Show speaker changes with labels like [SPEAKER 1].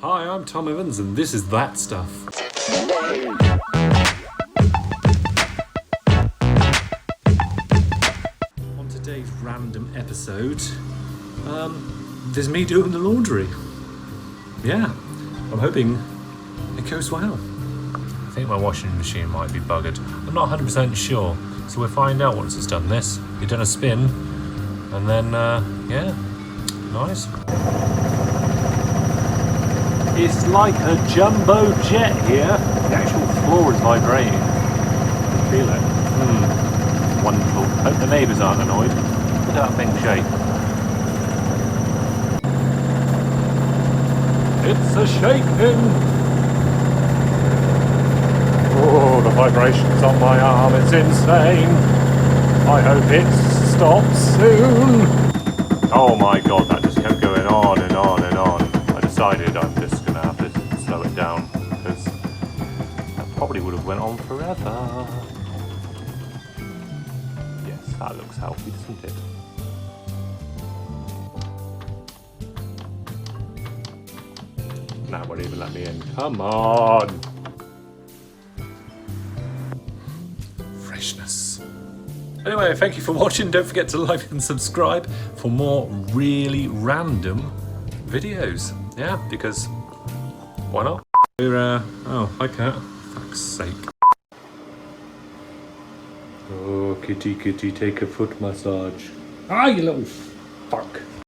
[SPEAKER 1] Hi, I'm Tom Evans and this is That Stuff. On today's random episode, there's me doing the laundry. Yeah, I'm hoping it goes well. I think my washing machine might be buggered. I'm not 100% sure, so we'll find out once it's done this. You've done a spin, and then, yeah, nice. It's like a jumbo jet here. The actual floor is vibrating. I can feel it. Wonderful. Hope the neighbours aren't annoyed. Look at that thing shake. It's a shaking. Oh, the vibrations on my arm, it's insane. I hope it stops soon. Oh my god, that just kept going on and on and on. I decided I'm just going to have to slow it down because that probably would have went on forever. Yes, that looks healthy, doesn't it? Now won't even let me in. Come on! Freshness. Anyway, thank you for watching. Don't forget to like and subscribe for more really random videos. Yeah, because why not? We're, oh, hi cat. Fuck's sake. Oh, kitty, kitty, take a foot massage. Ah, you little fuck.